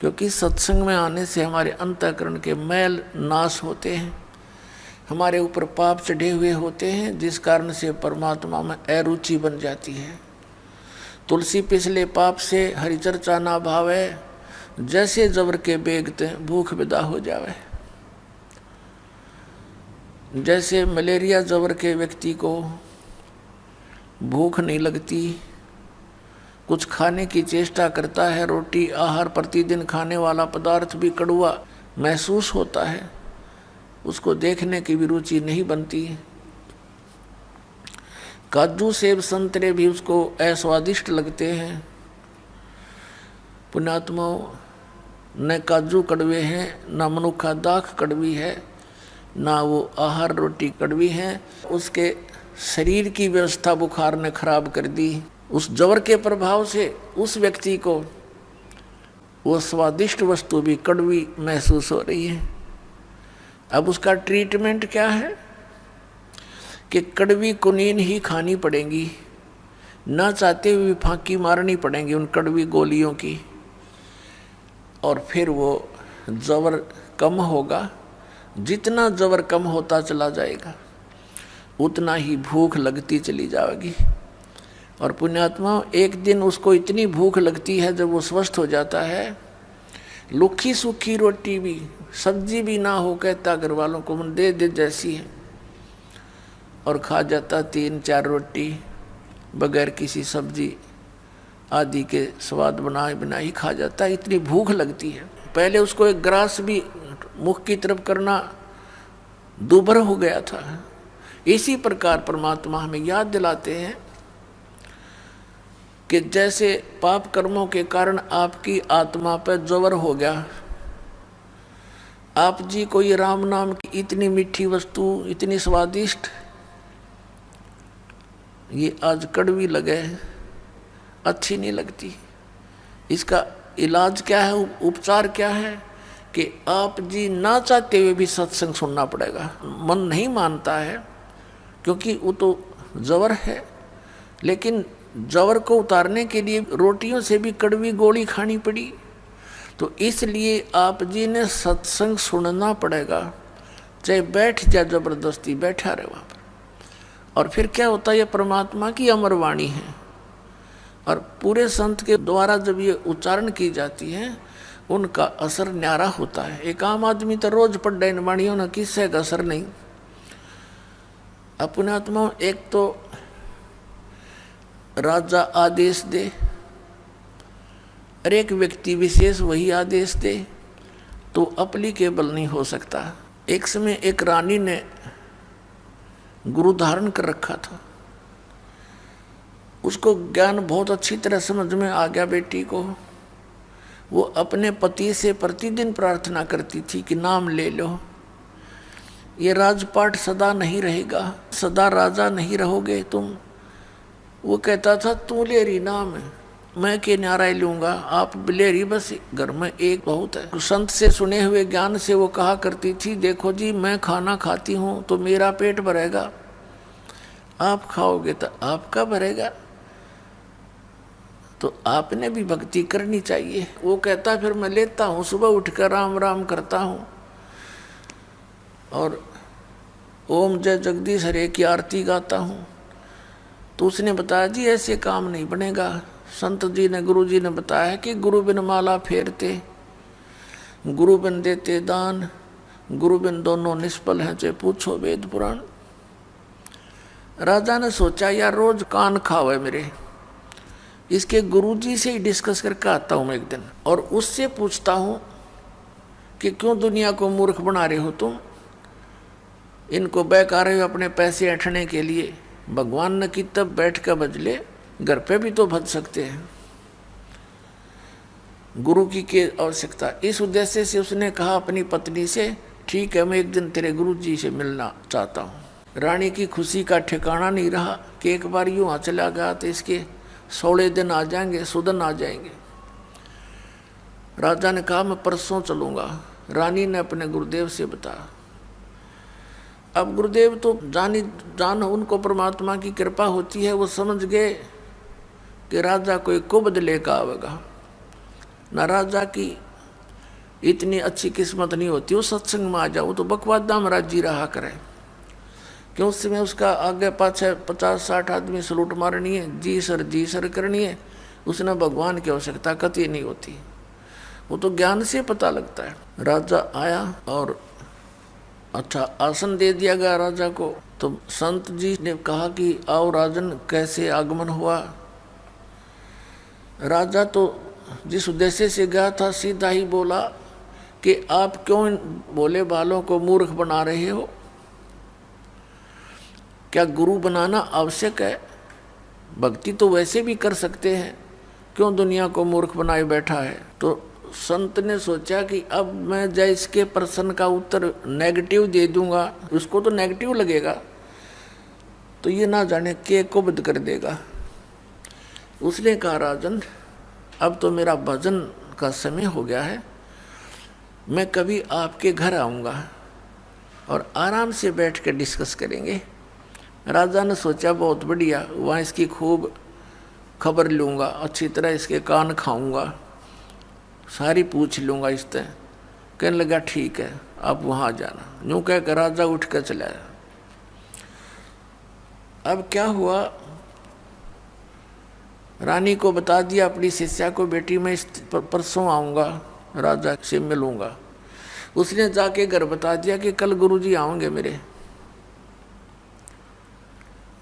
क्योंकि सत्संग में आने से हमारे अंतःकरण के मैल नाश होते हैं, हमारे ऊपर पाप चढ़े हुए होते हैं, जिस कारण से परमात्मा में अरुचि बन जाती है। तुलसी पिछले पाप से हरि चर्चा ना भावे, जैसे जबर के बेगते भूख विदा हो जावे। जैसे मलेरिया जबर के व्यक्ति को भूख नहीं लगती, कुछ खाने की चेष्टा करता है, रोटी आहार प्रतिदिन खाने वाला पदार्थ भी कड़वा महसूस होता है, उसको देखने की भी रुचि नहीं बनती। काजू सेब संतरे भी उसको अस्वादिष्ट लगते हैं। पुण्यात्माओं, न काजू कड़वे हैं, न मनुखा दाख कड़वी है, ना वो आहार रोटी कड़वी है। उसके शरीर की व्यवस्था बुखार ने खराब कर दी। उस जवर के प्रभाव से उस व्यक्ति को वो स्वादिष्ट वस्तु भी कड़वी महसूस हो रही है। अब उसका ट्रीटमेंट क्या है कि कड़वी कुनीन ही खानी पड़ेगी, ना चाहते हुए फांकी मारनी पड़ेंगी उन कड़वी गोलियों की, और फिर वो जवर कम होगा। जितना जबर कम होता चला जाएगा उतना ही भूख लगती चली जाएगी। और पुण्यात्मा, एक दिन उसको इतनी भूख लगती है जब वो स्वस्थ हो जाता है, लुखी सूखी रोटी भी सब्जी भी ना हो, कहता घर वालों को मन दे दे जैसी है, और खा जाता 3-4 रोटी बगैर किसी सब्जी आदि के स्वाद बनाए बिना ही खा जाता है, इतनी भूख लगती है। पहले उसको एक ग्रास भी मुख की तरफ करना दूभर हो गया था। इसी प्रकार परमात्मा हमें याद दिलाते हैं कि जैसे पाप कर्मों के कारण आपकी आत्मा पर जवर हो गया, आप जी को ये राम नाम की इतनी मीठी वस्तु, इतनी स्वादिष्ट, ये आज कड़वी लगे, अच्छी नहीं लगती। इसका इलाज क्या है, उपचार क्या है कि आप जी ना चाहते हुए भी सत्संग सुनना पड़ेगा। मन नहीं मानता है क्योंकि वो तो जवर है, लेकिन जवर को उतारने के लिए रोटियों से भी कड़वी गोली खानी पड़ी, तो इसलिए आप जी ने सत्संग सुनना पड़ेगा, चाहे बैठ जा, जबरदस्ती बैठा रहे वहाँ पर। और फिर क्या होता है, ये परमात्मा की अमर वाणी है, और पूरे संत के द्वारा जब ये उच्चारण की जाती है उनका असर न्यारा होता है। एक आम आदमी तो रोज पढ़ रहे इन वाणियों ना, किससे का असर नहीं। अपने आत्मा, एक तो राजा आदेश दे और एक व्यक्ति विशेष वही आदेश दे, तो अपली के बल नहीं हो सकता। एक समय एक रानी ने गुरु धारण कर रखा था, उसको ज्ञान बहुत अच्छी तरह समझ में आ गया बेटी को। वो अपने पति से प्रतिदिन प्रार्थना करती थी कि नाम ले लो, ये राजपाट सदा नहीं रहेगा, सदा राजा नहीं रहोगे तुम। वो कहता था तू ले रही नाम है, मैं के न्यारा लूँगा, आप ले रही बस, घर में एक बहुत है। संत से सुने हुए ज्ञान से वो कहा करती थी, देखो जी मैं खाना खाती हूँ तो मेरा पेट भरेगा, आप खाओगे तो आपका भरेगा, तो आपने भी भक्ति करनी चाहिए। वो कहता फिर मैं लेता हूँ, सुबह उठकर राम राम करता हूँ और ओम जय जगदीश हरे की आरती गाता हूँ। तो उसने बताया जी ऐसे काम नहीं बनेगा। संत जी ने, गुरु जी ने बताया कि गुरु बिन माला फेरते, गुरु बिन देते दान, गुरु बिन दोनों निष्फल हैं, चाहे पूछो वेद पुराण। राजा ने सोचा यार रोज कान खावे मेरे, इसके गुरुजी से ही डिस्कस करके आता हूँ मैं एक दिन, और उससे पूछता हूँ कि क्यों दुनिया को मूर्ख बना रहे हो तुम, इनको बहका रहे हो अपने पैसे ऐंठने के लिए। भगवान ने की तब बैठ कर बजले, घर पे भी तो भज सकते हैं, गुरु की आवश्यकता। इस उद्देश्य से उसने कहा अपनी पत्नी से, ठीक है मैं एक दिन तेरे गुरु जी से मिलना चाहता हूँ। रानी की खुशी का ठिकाना नहीं रहा कि एक बार यूँ चला गया तो इसके 16 दिन आ जाएंगे, सुदन आ जाएंगे। राजा ने कहा मैं परसों चलूँगा। रानी ने अपने गुरुदेव से बताया। अब गुरुदेव तो जान उनको परमात्मा की कृपा होती है, वो समझ गए कि राजा कोई कुबद लेकर आवेगा, न राजा की इतनी अच्छी किस्मत नहीं होती वो सत्संग में आ जाओ, तो बकवादा में राजी रहा करे। क्यों उस समय उसका आगे पाछे 50-60 आदमी सलूट मारनी है, जी सर करनी है, उसने भगवान की आवश्यकता कतई नहीं होती, वो तो ज्ञान से पता लगता है। राजा आया और अच्छा आसन दे दिया गया राजा को। तो संत जी ने कहा कि आओ राजन, कैसे आगमन हुआ। राजा तो जिस उद्देश्य से गया था सीधा ही बोला कि आप क्यों इन भोले बालों को मूर्ख बना रहे हो, क्या गुरु बनाना आवश्यक है? भक्ति तो वैसे भी कर सकते हैं, क्यों दुनिया को मूर्ख बनाए बैठा है। तो संत ने सोचा कि अब मैं जय इसके प्रश्न का उत्तर नेगेटिव दे दूंगा, उसको तो नेगेटिव लगेगा, तो ये ना जाने के कुब्द कर देगा। उसने कहा राजन, अब तो मेरा भजन का समय हो गया है, मैं कभी आपके घर आऊँगा और आराम से बैठ के डिस्कस करेंगे। राजा ने सोचा बहुत बढ़िया, वहाँ इसकी खूब खबर लूँगा, अच्छी तरह इसके कान खाऊँगा, सारी पूछ लूँगा इससे। कहने लगा ठीक है, आप वहाँ जाना। यूँ कह कर राजा उठ कर चला। अब क्या हुआ, रानी को बता दिया अपनी शिष्या को, बेटी मैं इस परसों आऊँगा, राजा से मिलूँगा। उसने जाके घर बता दिया कि कल गुरुजी आएंगे मेरे।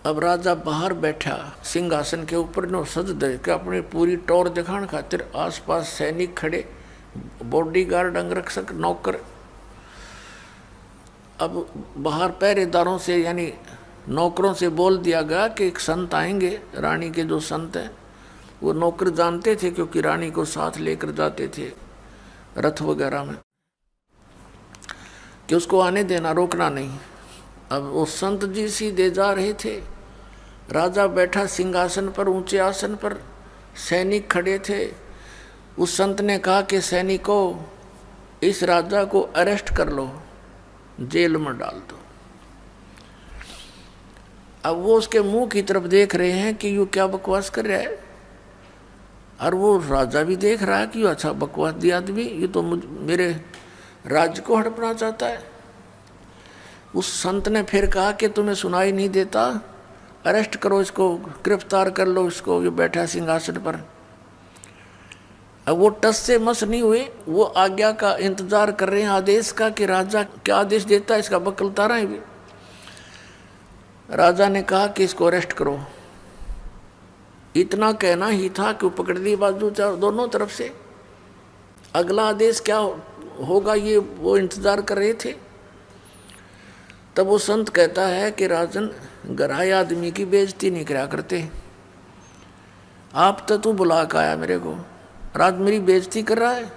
अब राजा बाहर बैठा सिंहासन के ऊपर, नो सज दे के अपनी पूरी टौर दिखाने खातिर आसपास सैनिक खड़े, बॉडीगार्ड, अंगरक्षक, नौकर। अब बाहर पहरेदारों से यानी नौकरों से बोल दिया गया कि एक संत आएंगे, रानी के जो संत हैं। वो नौकर जानते थे क्योंकि रानी को साथ लेकर जाते थे रथ वगैरह में, कि उसको आने देना, रोकना नहीं। अब वो संत जी सीधे जा रहे थे, राजा बैठा सिंहासन पर, ऊंचे आसन पर, सैनिक खड़े थे। उस संत ने कहा कि सैनिकों, इस राजा को अरेस्ट कर लो, जेल में डाल दो। अब वो उसके मुंह की तरफ देख रहे हैं कि यू क्या बकवास कर रहा है, और वो राजा भी देख रहा है कि अच्छा बकवास दिया आदमी, ये तो मेरे राज्य को हड़पना चाहता है। उस संत ने फिर कहा कि तुम्हें सुनाई नहीं देता, अरेस्ट करो इसको, गिरफ्तार कर लो इसको, ये बैठा सिंहासन पर। अब वो टस से मस नहीं हुए, वो आज्ञा का इंतजार कर रहे हैं, आदेश का, कि राजा क्या आदेश देता है, इसका बकलता रहे भी। राजा ने कहा कि इसको अरेस्ट करो। इतना कहना ही था कि वो पकड़ ली बाजू दोनों तरफ से। अगला आदेश क्या होगा ये वो इंतजार कर रहे थे। तब वो संत कहता है कि राजन, गराए आदमी की बेइज्जती नहीं करा करते। आप तो तू बुला के आया मेरे को, राज मेरी बेइज्जती कर रहा है।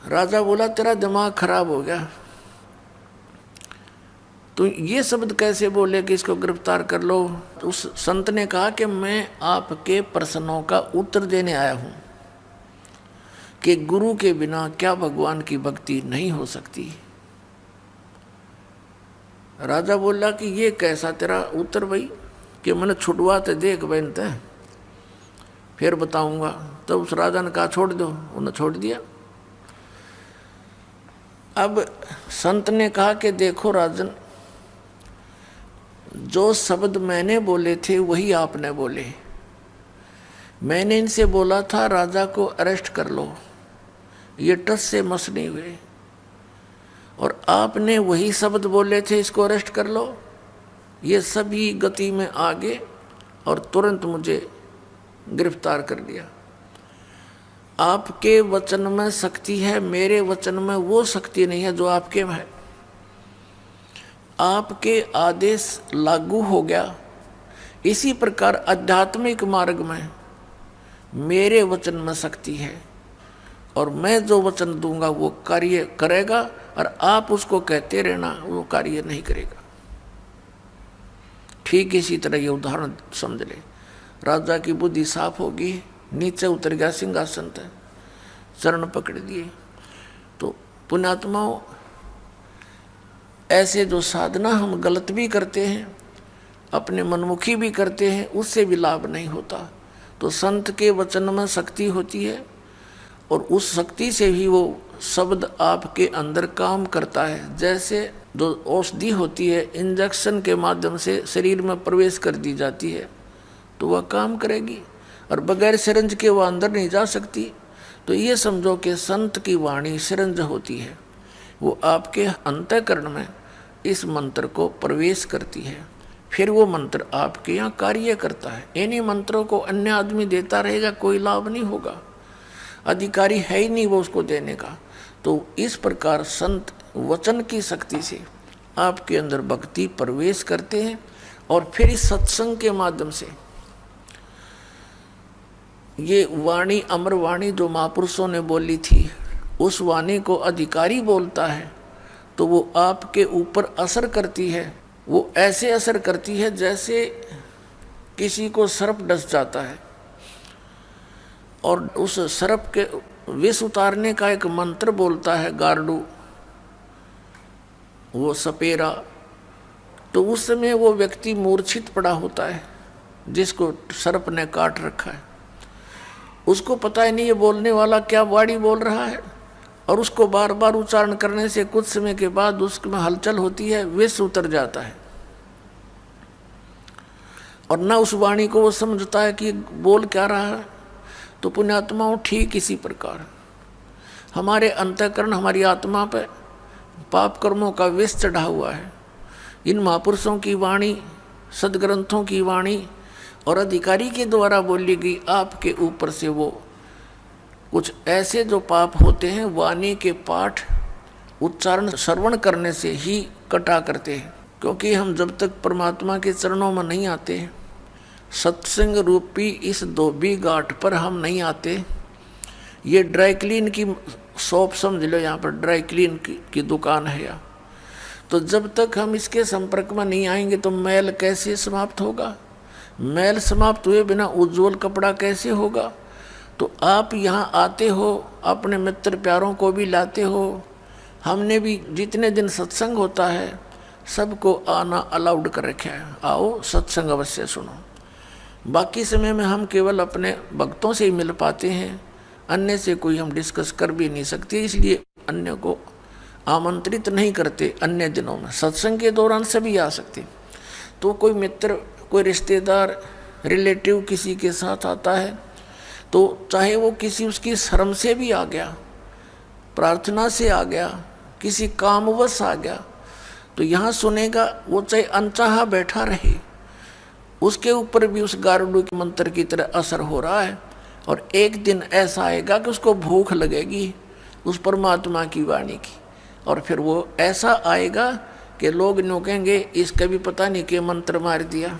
राजा बोला तेरा दिमाग खराब हो गया, तो ये शब्द कैसे बोले कि इसको गिरफ्तार कर लो। तो उस संत ने कहा कि मैं आपके प्रश्नों का उत्तर देने आया हूं कि गुरु के बिना क्या भगवान की भक्ति नहीं हो सकती। राजा बोला कि ये कैसा तेरा उत्तर भाई, कि मैंने छुटवा तो देख बहन ते, फिर बताऊंगा। तो उस राजा ने कहा छोड़ दो, उन्हें छोड़ दिया। अब संत ने कहा कि देखो राजन, जो शब्द मैंने बोले थे वही आपने बोले। मैंने इनसे बोला था राजा को अरेस्ट कर लो, ये टस से मस नहीं हुए, और आपने वही शब्द बोले थे इसको अरेस्ट कर लो। ये सभी गति में आगे और तुरंत मुझे गिरफ्तार कर लिया। आपके वचन में शक्ति है, मेरे वचन में वो शक्ति नहीं है जो आपके में है। आपके आदेश लागू हो गया। इसी प्रकार आध्यात्मिक मार्ग में मेरे वचन में शक्ति है, और मैं जो वचन दूंगा वो कार्य करेगा, और आप उसको कहते रहना, वो कार्य नहीं करेगा। ठीक इसी तरह ये उदाहरण समझ ले। राजा की बुद्धि साफ होगी, नीचे उतर गया सिंहासन से, चरण पकड़ दिए। तो पुण्यात्माओं, ऐसे जो साधना हम गलत भी करते हैं, अपने मनमुखी भी करते हैं, उससे भी लाभ नहीं होता। तो संत के वचन में शक्ति होती है, और उस शक्ति से ही वो शब्द आपके अंदर काम करता है। जैसे जो औषधि होती है इंजेक्शन के माध्यम से शरीर में प्रवेश कर दी जाती है तो वह काम करेगी, और बगैर सिरंज के वह अंदर नहीं जा सकती। तो ये समझो कि संत की वाणी सिरंज होती है, वो आपके अंतःकरण में इस मंत्र को प्रवेश करती है, फिर वो मंत्र आपके यहाँ कार्य करता है। इन्हीं मंत्रों को अन्य आदमी देता रहेगा, कोई लाभ नहीं होगा, अधिकारी है ही नहीं वो उसको देने का। तो इस प्रकार संत वचन की शक्ति से आपके अंदर भक्ति प्रवेश करते हैं, और फिर इस सत्संग के माध्यम से ये वाणी अमर वाणी जो महापुरुषों ने बोली थी, उस वाणी को अधिकारी बोलता है तो वो आपके ऊपर असर करती है। वो ऐसे असर करती है जैसे किसी को सर्प डस जाता है, और उस सर्प के विष उतारने का एक मंत्र बोलता है गारडू, वो सपेरा, तो उस समय वो व्यक्ति मूर्छित पड़ा होता है जिसको सर्प ने काट रखा है। उसको पता ही नहीं ये बोलने वाला क्या वाणी बोल रहा है, और उसको बार बार उच्चारण करने से कुछ समय के बाद उसमें हलचल होती है, विष उतर जाता है, और न उस वाणी को वो समझता है कि बोल क्या रहा है। तो पुण्यात्माओं ठीक इसी प्रकार हमारे अंतःकरण हमारी आत्मा पर पाप कर्मों का विष चढ़ा हुआ है। इन महापुरुषों की वाणी, सदग्रंथों की वाणी और अधिकारी के द्वारा बोली गई आपके ऊपर से वो कुछ ऐसे जो पाप होते हैं वाणी के पाठ उच्चारण श्रवण करने से ही कटा करते हैं। क्योंकि हम जब तक परमात्मा के चरणों में नहीं आते, सत्संग रूपी इस धोबी घाट पर हम नहीं आते, ये ड्राई क्लीन की शॉप समझ लो, यहाँ पर ड्राई क्लीन की दुकान है यहाँ, तो जब तक हम इसके संपर्क में नहीं आएंगे तो मैल कैसे समाप्त होगा, मैल समाप्त हुए बिना उज्जवल कपड़ा कैसे होगा। तो आप यहाँ आते हो, अपने मित्र प्यारों को भी लाते हो, हमने भी जितने दिन सत्संग होता है सबको आना अलाउड कर रखा है, आओ सत्संग अवश्य सुनो। बाकी समय में हम केवल अपने भक्तों से ही मिल पाते हैं, अन्य से कोई हम डिस्कस कर भी नहीं सकते, इसलिए अन्य को आमंत्रित नहीं करते। अन्य दिनों में सत्संग के दौरान सभी आ सकते। तो कोई मित्र, कोई रिश्तेदार, रिलेटिव किसी के साथ आता है तो चाहे वो किसी उसकी शर्म से भी आ गया, प्रार्थना से आ गया, किसी कामवश आ गया, तो यहाँ सुनेगा। वो चाहे अनचाहा बैठा रहे, उसके ऊपर भी उस गारुड़ के मंत्र की तरह असर हो रहा है, और एक दिन ऐसा आएगा कि उसको भूख लगेगी उस परमात्मा की वाणी की, और फिर वो ऐसा आएगा कि लोग नो कहेंगे इसका भी पता नहीं कि मंत्र मार दिया।